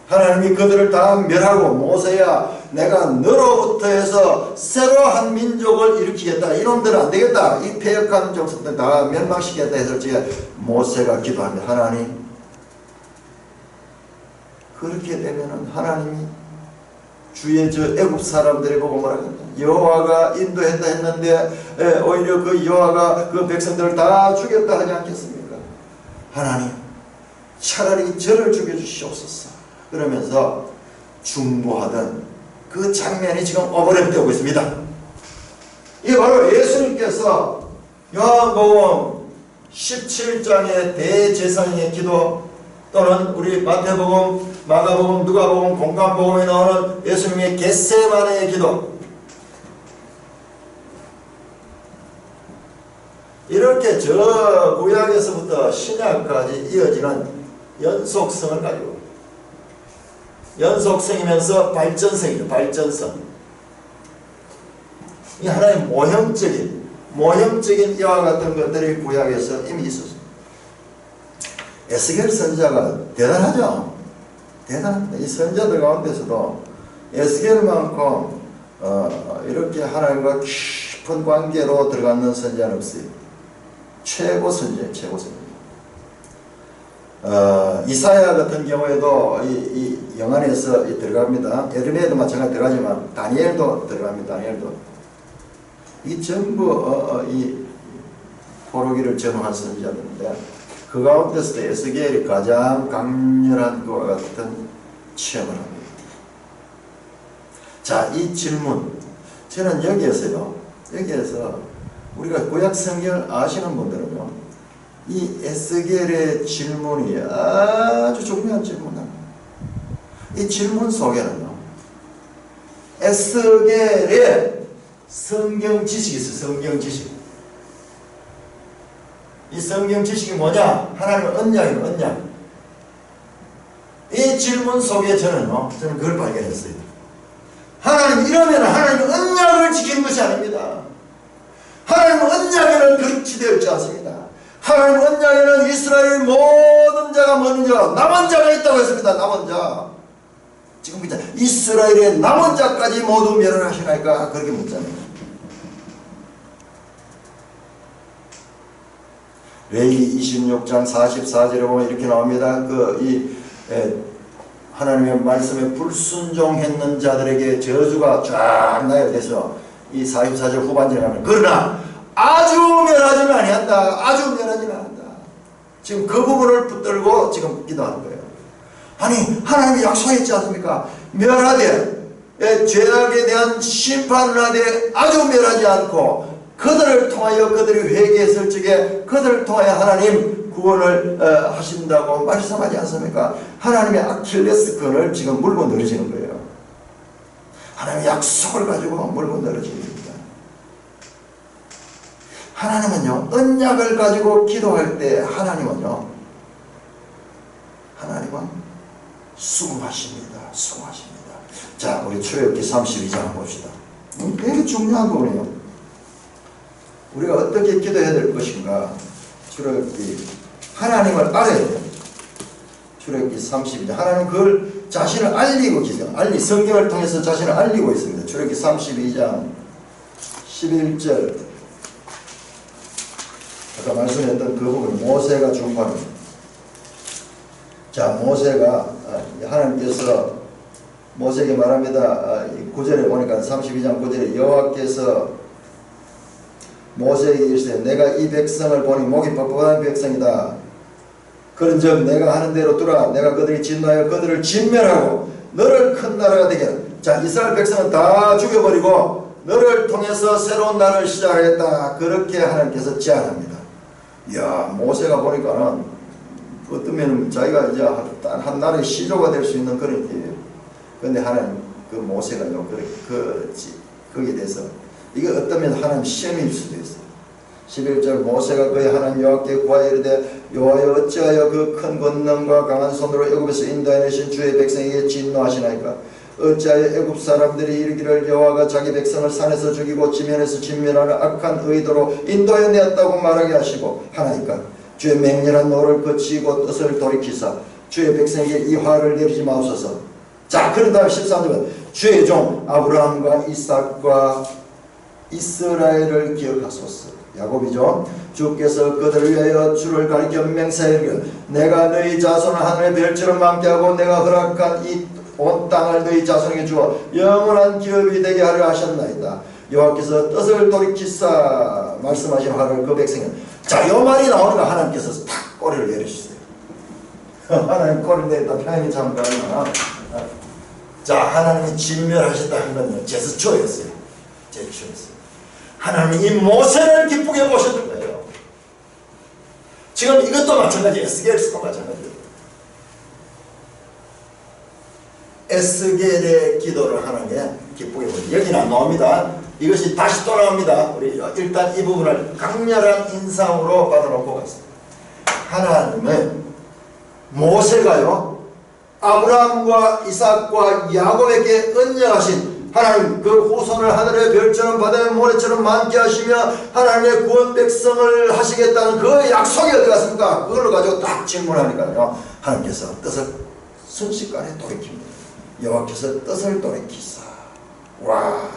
하나님이 그들을 다 멸하고 모세야 내가 너로부터 해서 새로 한 민족을 일으키겠다. 이놈들은 안 되겠다. 이 패역한 족속들 다 멸망시키겠다 해서 모세가 기도합니다. 하나님 그렇게 되면은 하나님이 주의 저 애굽 사람들이 보고 뭐라 합니다. 여호와가 인도했다 했는데 오히려 그 여호와가 그 백성들을 다 죽였다 하지 않겠습니까? 하나님 차라리 저를 죽여주시옵소서. 그러면서 중보하던 그 장면이 지금 오버랩되고 있습니다. 이게 바로 예수님께서 요한복음 17장의 대제사장의 기도 또는 우리 마태복음, 마가복음, 누가복음, 공관복음에 나오는 예수님의 겟세마네의 기도, 이렇게 저 구약에서부터 신약까지 이어지는 연속성을 가지고 연속성이면서 발전성이죠. 발전성. 이 하나의 모형적인 이와 같은 것들이 구약에서 이미 있었습니다. 에스겔 선지자가 대단하죠. 대단합니다. 이 선지자들 가운데서도 에스겔만큼 이렇게 하나님과 깊은 관계로 들어가는 선지자는 없어요. 최고 선지자, 최고 선지자. 이사야 같은 경우에도 이 영안에서 들어갑니다. 에르미야도 마찬가지 들어가지만 다니엘도 들어갑니다. 다니엘도 이 전부 이 포로기를 전후한 선지자들인데 그 가운데서도 에스겔이 가장 강렬한 것과 같은 체험을 합니다. 자, 이 질문 저는 여기에서 우리가 구약 성경을 아시는 분들은요, 이 에스겔의 질문이 아주 중요한 질문입니다. 이 질문 속에는요, 에스겔의 성경 지식이 있어요. 성경 지식. 이 성경 지식이 뭐냐? 하나님의 언약이에요. 언약. 이 질문 속에 저는 그걸 발견했어요. 하나님 이러면 하나님의 언약을 지키는 것이 아닙니다. 하나님의 언약에는 그렇게 되어 있지 않습니다. 하나님의 언약에는 이스라엘 모든 자가 모든 자가 남은 자가 있다고 했습니다. 남은 자. 지금 그냥 이스라엘의 남은 자까지 모두 멸하시나이까 그렇게 묻잖아요. 레위기 26장 44절에 보면 이렇게 나옵니다. 하나님의 말씀에 불순종했는 자들에게 저주가 쫙 나열돼서 이 44절 후반절에 가면 그러나 아주 멸하지는 아니한다. 아주 멸하지는 않는다. 지금 그 부분을 붙들고 지금 기도하는 거예요. 아니 하나님이 약속했지 않습니까? 멸하되 죄악에 대한 심판을 하되 아주 멸하지 않고 그들을 통하여 그들이 회개했을 적에 그들을 통하여 하나님 구원을 하신다고 말씀하지 않습니까? 하나님의 아킬레스건을 지금 물고 늘어지는 거예요. 하나님의 약속을 가지고 물고 늘어지는 겁니다. 하나님은요, 언약을 가지고 기도할 때 하나님은 수고하십니다. 수고하십니다. 자, 우리 출애굽기 32장 봅시다. 되게 중요한 부분이에요. 우리가 어떻게 기도해야 될 것인가? 출애굽기 하나님을 알아야 돼요. 출애굽기 32장 하나님 그걸 자신을 알리고 계세요. 성경을 통해서 자신을 알리고 있습니다. 출애굽기 32장 11절 아까 말씀했던 그 부분 모세가 중파입니다. 자, 모세가 하나님께서 모세에게 말합니다. 9절에 보니까 32장 9절에 여호와께서 모세에게 이르시되 내가 이 백성을 보니 목이 뻣뻣한 백성이다. 그런즉 내가 하는 대로 두라. 내가 그들이 진노하여 그들을 진멸하고 너를 큰 나라가 되게 하라. 자, 이스라엘 백성은 다 죽여버리고 너를 통해서 새로운 날을 시작하겠다. 그렇게 하나님께서 제안합니다. 이야, 모세가 보니까는 어떤 면은 자기가 이제 한 나라의 시조가 될 수 있는 그런 일이에요. 그런데 하나님 그 모세가요 거기에 대해서 이게 어떤 면 하나님 시험일 수도 있어요. 11절 모세가 그의 하나님 여호와께 구하여 이르되 여호와여 어찌하여 그 큰 권능과 강한 손으로 애굽에서 인도해내신 주의 백성에게 진노하시나이까? 어찌하여 애굽 사람들이 이르기를 여호와가 자기 백성을 산에서 죽이고 지면에서 진멸하는 악한 의도로 인도해 내었다고 말하게 하시고 하나이까? 주의 맹렬한 노를 거치고 뜻을 돌이키사 주의 백성에게 이 화를 내리지 마옵소서. 자, 그런 다음에 13절은 주의 종 아브라함과 이삭과 이스라엘을 기억하소서. 야곱이죠. 주께서 그들을 위하여 주를 가리켜 맹세하기를 내가 너희 자손을 하늘의 별처럼 많게 하고 내가 허락한 이 온 땅을 너희 자손에게 주어 영원한 기업이 되게 하려 하셨나이다. 여호와께서 뜻을 돌이키사 말씀하신 화를 그 백성은 자, 요 말이 나오니까 하나님께서 탁 꼬리를 내리셨어요. 하나님 꼬리를 내렸다 표현이 참 그러나 자, 하나님이 진멸하셨다 한 건요 제스처였어요. 제스처였어요. 하나님이 이 모세를 기쁘게 보셨던 거예요. 지금 이것도 마찬가지예요. 에스겔도 마찬가지예요. 에스겔의 기도를 하나님께 기쁘게 보죠. 여기는 안 나옵니다. 이것이 다시 또 나옵니다. 우리 일단 이 부분을 강렬한 인상으로 받아놓고 갔습니다. 하나님은 모세가요 아브라함과 이삭과 야곱에게 언약하신 하나님 그 후손을 하늘의 별처럼 바다의 모래처럼 많게 하시며 하나님의 구원 백성을 하시겠다는 그 약속이 어디 갔습니까? 그걸 가지고 딱 질문하니까요 하나님께서 뜻을 순식간에 돌이킵니다. 여호와께서 뜻을 돌이키사. 와,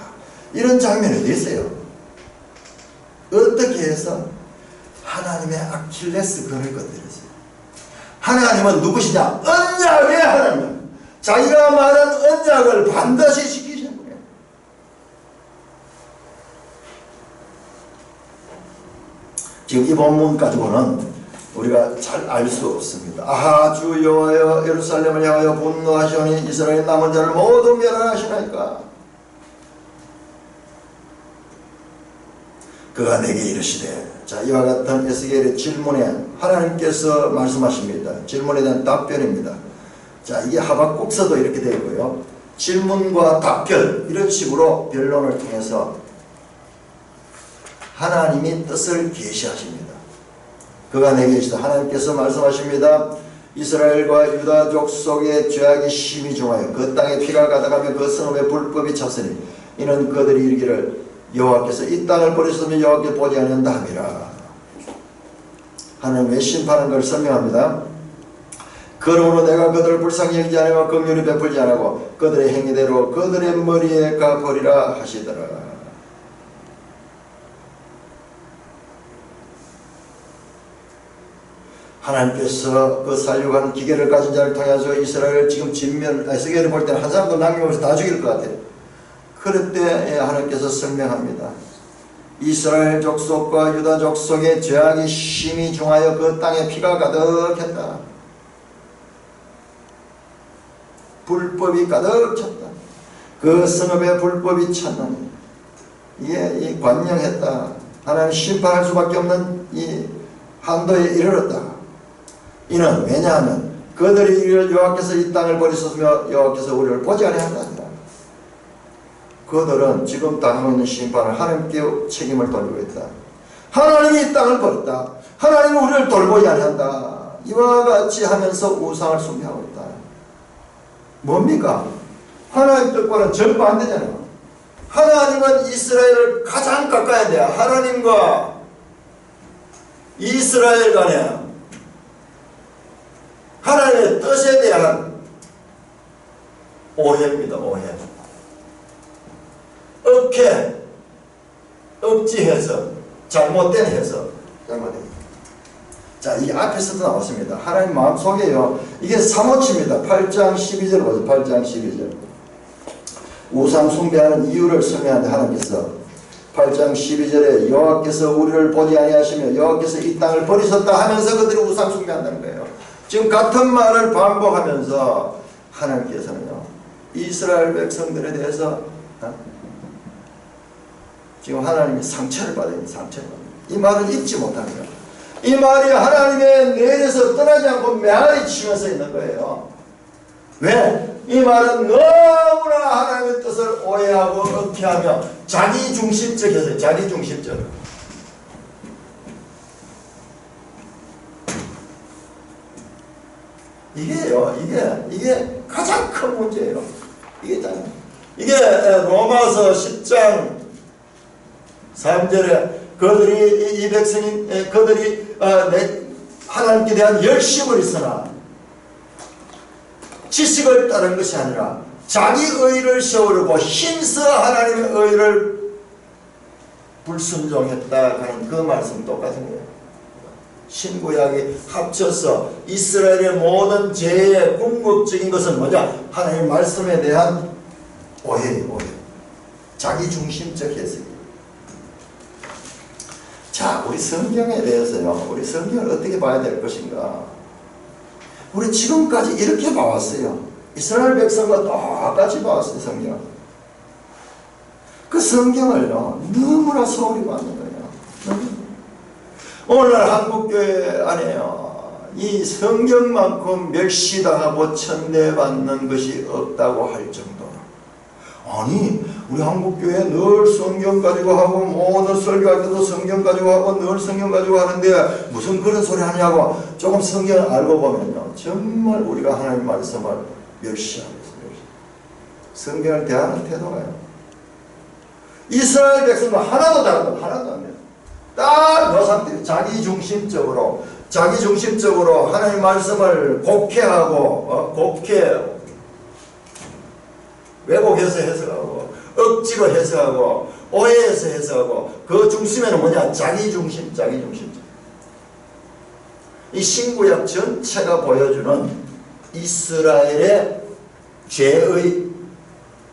이런 장면이 어디 있어요? 어떻게 해서 하나님의 아킬레스건을 건드렸어요. 하나님은 누구시냐? 언약의 하나님. 자기가 말한 언약을 반드시 지키시는 분이에요. 지금 이 본문 가지고는 우리가 잘 알 수 없습니다. 아하, 주 여호와여 예루살렘을 향하여 분노하시오니 이스라엘 남은 자를 모두 멸하시나이까. 그가 내게 이르시되, 자, 이와 같은 에스겔의 질문에 하나님께서 말씀하십니다. 질문에 대한 답변입니다. 자, 이게 하박국서도 이렇게 되어 있고요. 질문과 답변, 이런 식으로 변론을 통해서 하나님이 뜻을 계시하십니다. 그가 내게 이르시되, 하나님께서 말씀하십니다. 이스라엘과 유다 족속의 죄악이 심히 중하여 그 땅에 피가 가득하며 그 성읍에 불법이 찼으니 이는 그들이 이르기를 여호와께서 이 땅을 버리셨으면 여호와께 보지 아니한다 함이라. 하나님 왜 심판한 걸 설명합니다. 그러므로 내가 그들을 불쌍히 여기지 않으며 긍휼히 베풀지 않고 그들의 행위대로 그들의 머리에 갚으리라 하시더라. 하나님께서 그 살려가는 기계를 가진 자를 통해서 이스라엘을 지금 에스겔을 볼 때는 한 사람도 남김없이 다 죽일 것 같아요. 그럴 때 하나님께서 설명합니다. 이스라엘 족속과 유다 족속의 죄악이 심히 중하여 그 땅에 피가 가득했다. 불법이 가득 찼다. 그 성읍에 불법이 찼나니 이게 관영했다. 하나님 심판할 수밖에 없는 이 한도에 이르렀다. 이는 왜냐하면 그들이 여호와께서 이 땅을 버리셨으며 여호와께서 우리를 보지 아니한다. 그들은 지금 당하고 있는 심판을 하나님께 책임을 돌리고 있다. 하나님이 이 땅을 버렸다. 하나님은 우리를 돌보지 아니한다. 이와 같이 하면서 우상을 숭배하고 있다. 뭡니까? 하나님 뜻과는 정반대잖아요. 하나님은 이스라엘을 가장 가까이 돼야 하나님과 이스라엘 간에 하나님의 뜻에 대한 오해입니다. 오해. 억지해서 잘못된 해석. 자, 이 앞에서도 나왔습니다. 하나님 마음속에요. 이게 사모칩니다. 8장 12절 보세요. 8장 12절. 우상 숭배하는 이유를 설명하는데 하나님께서 8장 12절에 여호와께서 우리를 보지 아니하시며 여호와께서 이 땅을 버리셨다 하면서 그들이 우상 숭배한다는 거예요. 지금 같은 말을 반복하면서 하나님께서는요, 이스라엘 백성들에 대해서 지금 하나님이 상처를 받아요. 상처를 받아요. 이 말을 잊지 못합니다. 이 말이 하나님의 내에서 떠나지 않고 메아리 치면서 있는 거예요. 왜? 이 말은 너무나 하나님의 뜻을 오해하고 억해하며 자기중심적 해서 자기중심적. 이게요, 이게 가장 큰 문제예요. 이게 로마서 10장 3절에 그들이 이 백성이 그들이 하나님께 대한 열심을 있으나 지식을 따른 것이 아니라 자기 의를 세우려고 힘써 하나님의 의를 불순종했다 하는 그 말씀 똑같은 거예요. 신구약이 합쳐서 이스라엘의 모든 죄의 궁극적인 것은 뭐냐? 하나님의 말씀에 대한 오해예요. 오해. 자기중심적 해석이에요. 자, 우리 성경에 대해서요. 우리 성경을 어떻게 봐야 될 것인가? 우리 지금까지 이렇게 봐왔어요. 이스라엘 백성과 똑같이 봐왔어요. 성경. 그 성경을요. 너무나 소홀히 받는 거예요. 오늘날 한국교회 안에요. 이 성경만큼 멸시당하고 천대받는 것이 없다고 할 정도로. 아니, 우리 한국교회 늘 성경 가지고 하고 오늘 설교할 때도 성경 가지고 하고 늘 성경 가지고 하는데 무슨 그런 소리 하냐고 조금 성경을 알고 보면요. 정말 우리가 하나님 말씀을 멸시하고 있어요. 성경을 대하는 태도가요. 이스라엘 백성도 하나도 다르고 하나도 안 돼요. 딱 그 상태, 자기중심적으로 하나님 말씀을 곡해하고 왜곡해서 해석하고 억지로 해석하고 오해해서 해석하고 그 중심에는 뭐냐? 자기중심. 이 신구약 전체가 보여주는 이스라엘의 죄의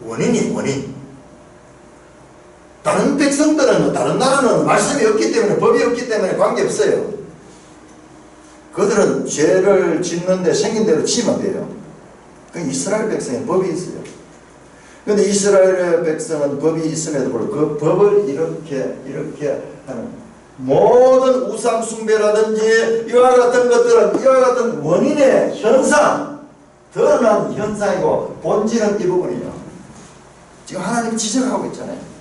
원인. 다른 백성들은, 다른 나라는 말씀이 없기 때문에, 법이 없기 때문에 관계없어요. 그들은 죄를 짓는데 생긴 대로 치면 돼요. 이스라엘 백성에 법이 있어요. 그런데 이스라엘 백성은 법이 있음에도 불구하고 그 법을 이렇게 하는 모든 우상 숭배라든지 이와 같은 것들은 이와 같은 원인의 현상, 드러난 현상이고 본질은 이 부분이에요. 지금 하나님이 지적하고 있잖아요.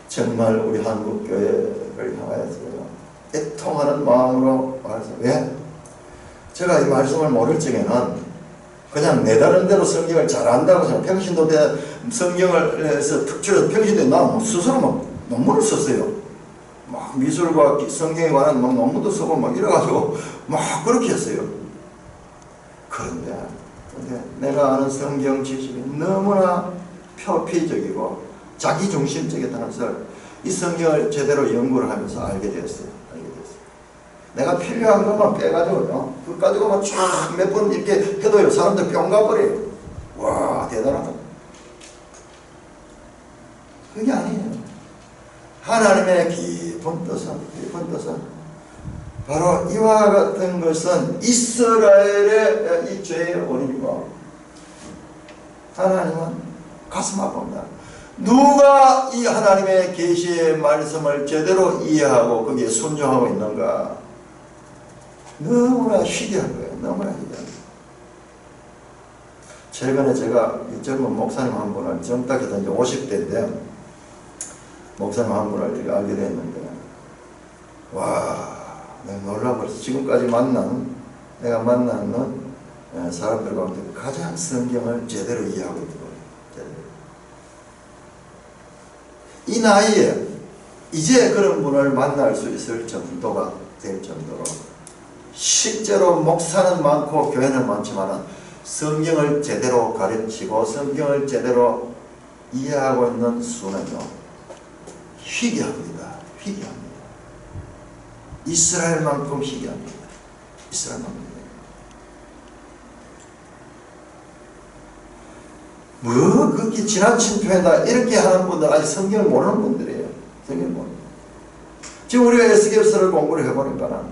정말 우리 한국교회를 향하여서요, 애통하는 마음으로 말해서, 왜? 제가 이 말씀을 모를 적에는 그냥 내다른 대로 성경을 잘 안다고 생각, 평신도 때 성경을 해서 특출해서 평신도에 나 스스로 막 논문을 썼어요. 막 미술과 성경에 관한 막 논문도 쓰고 막 이래가지고 막 그렇게 했어요. 그런데 내가 아는 성경 지식이 너무나 표피적이고 자기중심적이다는 것을 이 성경을 제대로 연구를 하면서 알게 되었어요. 내가 필요한 것만 빼가지고요, 그거 가지고만 쫙 몇 번 이렇게 해도요, 사람들 뿅 가버려요. 와, 대단하다. 그게 아니에요. 하나님의 깊은 뜻은 바로 이와 같은 것은 이스라엘의 이 죄의 원인이고, 하나님은 가슴 아픕니다. 누가 이 하나님의 계시의 말씀을 제대로 이해하고 거기에 순종하고 있는가? 너무나 희귀한 거예요. 너무나 희귀한 거예요. 최근에 제가 이 젊은 목사님 한 분을, 젊다 해도 이제 50대인데 목사님 한 분을 알게 됐는데, 와, 내가 놀라버렸어. 지금까지 내가 만나는 사람들 가운데 가장 성경을 제대로 이해하고 있는 거예요. 이 나이에 이제 그런 분을 만날 수 있을 정도가 될 정도로, 실제로 목사는 많고 교회는 많지만 성경을 제대로 가르치고 성경을 제대로 이해하고 있는 수는요, 희귀합니다. 희귀합니다. 이스라엘만큼 희귀합니다. 이스라엘만큼. 뭐 그렇게 지나친 표현다 이렇게 하는 분들 아직 성경을 모르는 분들이에요. 성경을 모르는. 지금 우리가 에스겔서를 공부를 해보니까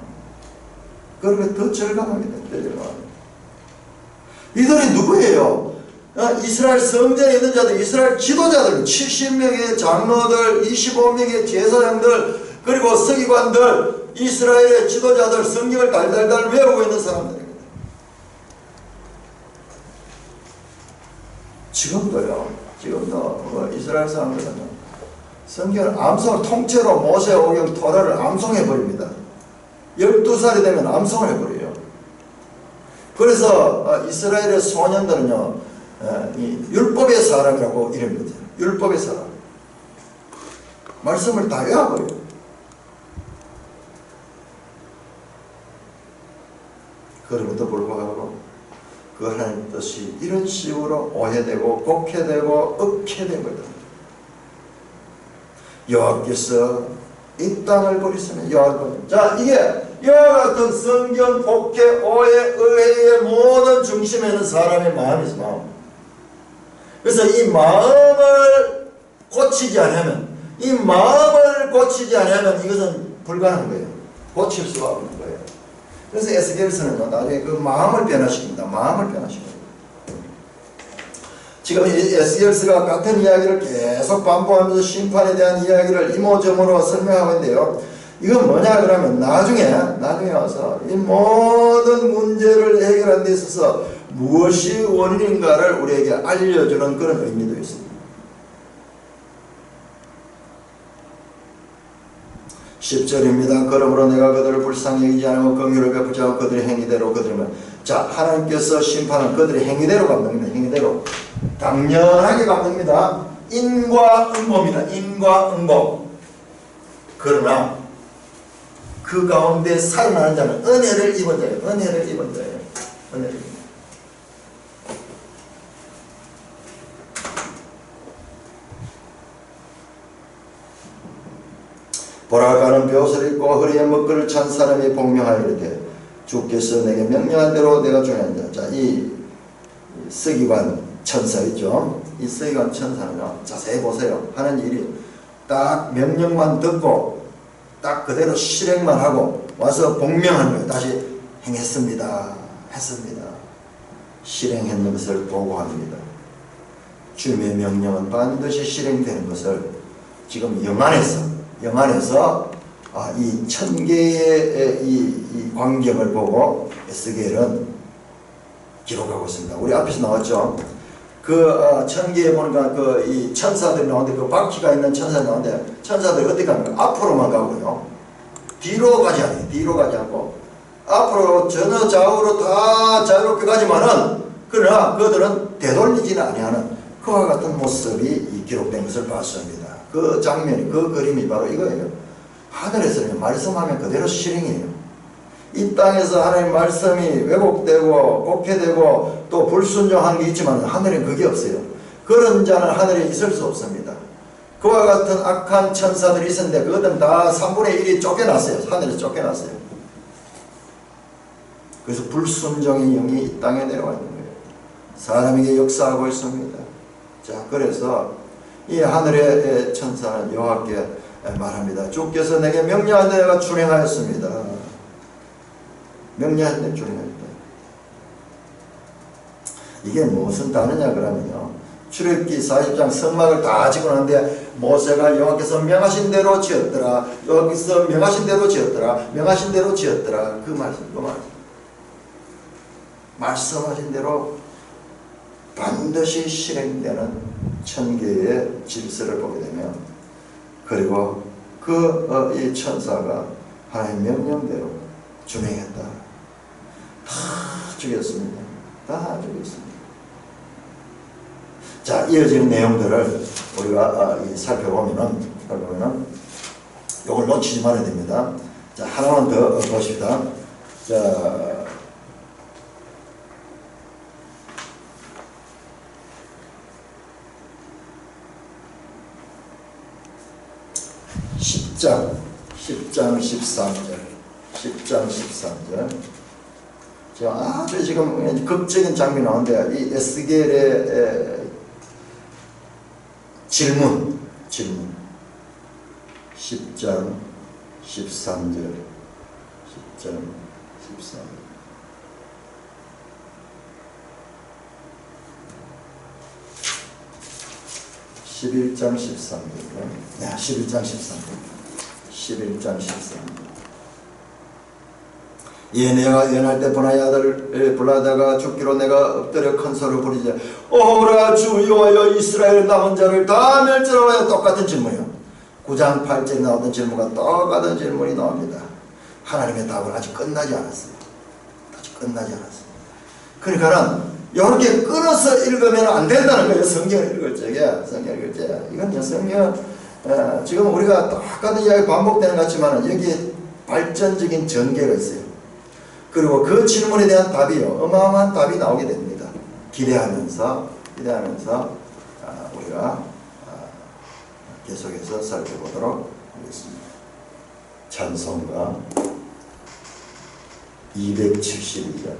그러면 더 절감하게 됩니다. 이들이 누구예요? 이스라엘 성전에 있는 자들, 이스라엘 지도자들, 70명의 장로들, 25명의 제사장들, 그리고 서기관들, 이스라엘의 지도자들, 성경을 달달달 외우고 있는 사람들입니다. 지금도 이스라엘 사람들은 성경을 암송을 통째로 모세오경 토라를 암송해버립니다. 12살이 되면 암송을 해버려요. 그래서 이스라엘의 소년들은요, 이 율법의 사람이라고 이름을 붙여요. 율법의 사람. 말씀을 다 외워버려요. 그럼에도 불구하고 그 하나님 뜻이 이런 식으로 오해되고 곡해되고 억해되고 있다. 여호와께서 이 땅을 버리시면 여호와께서, 자, 이게 이와 같은 성경 곡해 오해 의해의 모든 중심에는 사람의 마음이 있어. 마음. 그래서 이 마음을 고치지 않으면, 이것은 불가능한 거예요. 고칠 수가 없는 거예요. 그래서 에스겔서는 나중에 그 마음을 변화시킵니다. 마음을 변화시킵니다. 지금 이 에스겔서가 같은 이야기를 계속 반복하면서 심판에 대한 이야기를 이모저모로 설명하고 있는데요. 이건 뭐냐 그러면 나중에 와서 이 모든 문제를 해결하는 데 있어서 무엇이 원인인가를 우리에게 알려주는 그런 의미도 있습니다. 10절입니다. 그러므로 내가 그들을 불쌍히 여기지 않고 긍휼을 베푸지 않고 그들의 행위대로 그들은, 자, 하나님께서 심판은 그들의 행위대로 갚습니다. 행위대로 당연하게 갚습니다. 인과 응보입니다. 인과 응보. 그러나 그 가운데 살아나는 자는 은혜를 입은 자예요. 은혜를 입은 자예요. 은혜를 입은 자. 보라가는 벼옷을 입고 허리에 먹거를 찬 사람이 복명하여 이르되 주께서 내게 명령한 대로 내가 중하였다. 자, 이 서기관 천사 있죠. 이 서기관 천사는요, 자세히 보세요. 하는 일이 딱 명령만 듣고 딱 그대로 실행만 하고 와서 복명하는 거예요. 다시 행했습니다. 했습니다. 실행했는 것을 보고합니다. 주님의 명령은 반드시 실행되는 것을 지금 영안에서 이 천개의 이 광경을 보고 에스겔은 기록하고 있습니다. 우리 앞에서 나왔죠. 그 천개에 보니까 그 이 천사들이 나오는데 그 바퀴가 있는 천사들이 나오는데 천사들이 어떻게 합니까? 앞으로만 가고요. 뒤로 가지 않아요. 뒤로 가지 않고 앞으로 전혀 좌우로 다 자유롭게 가지만은 그러나 그들은 되돌리지는 아니하는 그와 같은 모습이 기록된 것을 봤습니다. 그 장면이 그 그림이 바로 이거예요. 하늘에서는 말씀하면 그대로 실행이에요. 이 땅에서 하나님 말씀이 왜곡되고 곡해되고 또 불순종한 게 있지만 하늘엔 그게 없어요. 그런 자는 하늘에 있을 수 없습니다. 그와 같은 악한 천사들이 있었는데 그것들은 다 3분의 1이 쫓겨났어요. 하늘에서 쫓겨났어요. 그래서 불순종의 영이 이 땅에 내려와 있는 거예요. 사람에게 역사하고 있습니다. 자, 그래서 이 하늘의 천사는 여호와께 말합니다. 주께서 내게 명령한 대로 내가 준행하였습니다. 명령한 대로 준행하였다. 이게 무슨 다르냐 그러면요. 출애굽기 40장 성막을 다 짓고 나는데 모세가 여호와께서 명하신 대로 지었더라. 여호와께서 명하신 대로 지었더라. 명하신 대로 지었더라. 그 말씀. 말씀하신 대로 반드시 실행되는 천개의 질서를 보게 되면 그리고 이 천사가 하나님 명령대로 준행했다. 다 죽였습니다. 다 죽였습니다. 자, 이어지는 내용들을 우리가 살펴보면은 이걸 놓치지 말아야 됩니다. 자, 하나만 더 보십시다. 자, 10장 13절. 아주 지금 극적인 장면이 나오는데 이 에스겔의 질문 10장 13절 11장 13절 11장 13절 예, 내가 예언할 때 분하의 아들을 불러다가 죽기로 내가 엎드려 큰 소리를 부르자 오라 주 여호와여 이스라엘 남은 자를 다 멸절하여 똑같은 질문이요. 9장 8절에 나오던 질문과 똑같은 질문이 나옵니다. 하나님의 답은 아직 끝나지 않았어요. 그러니까는 이렇게 끊어서 읽으면 안 된다는 거예요. 성경을 읽을 적에 이건 성경 지금 우리가 똑같은 이야기 반복되는 것 같지만 여기에 발전적인 전개가 있어요. 그리고 그 질문에 대한 답이요, 어마어마한 답이 나오게 됩니다. 기대하면서 우리가 계속해서 살펴보도록 하겠습니다. 찬송가 272절